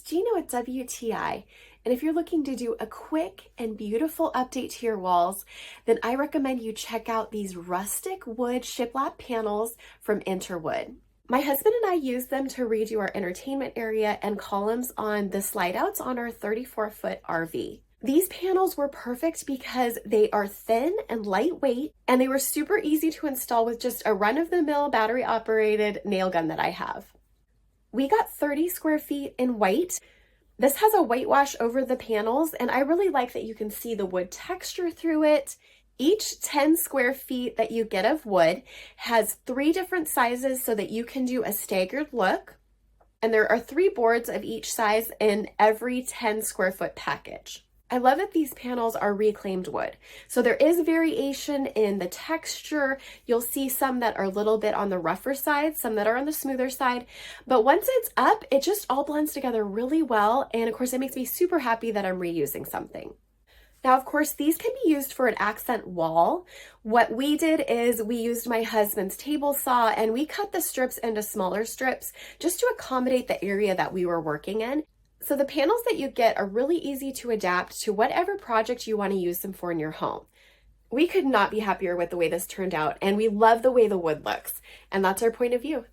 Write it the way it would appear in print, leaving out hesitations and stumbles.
Gina with WTI. And if you're looking to do a quick and beautiful update to your walls, then I recommend you check out these rustic wood shiplap panels from INTERWOOD. My husband and I used them to redo our entertainment area and columns on the slide outs on our 34-foot RV. These panels were perfect because they are thin and lightweight, and they were super easy to install with just a run-of-the-mill battery-operated nail gun that I have. We got 30 square feet in white. This has a whitewash over the panels, and I really like that you can see the wood texture through it. Each 10 square feet that you get of wood has 3 different sizes so that you can do a staggered look. And there are 3 boards of each size in every 10 square foot package. I love that these panels are reclaimed wood. So there is variation in the texture. You'll see some that are a little bit on the rougher side, some that are on the smoother side. But once it's up, it just all blends together really well. And of course, it makes me super happy that I'm reusing something. Now, of course, these can be used for an accent wall. What we did is we used my husband's table saw and we cut the strips into smaller strips just to accommodate the area that we were working in. So the panels that you get are really easy to adapt to whatever project you want to use them for in your home. We could not be happier with the way this turned out, and we love the way the wood looks. And that's our point of view.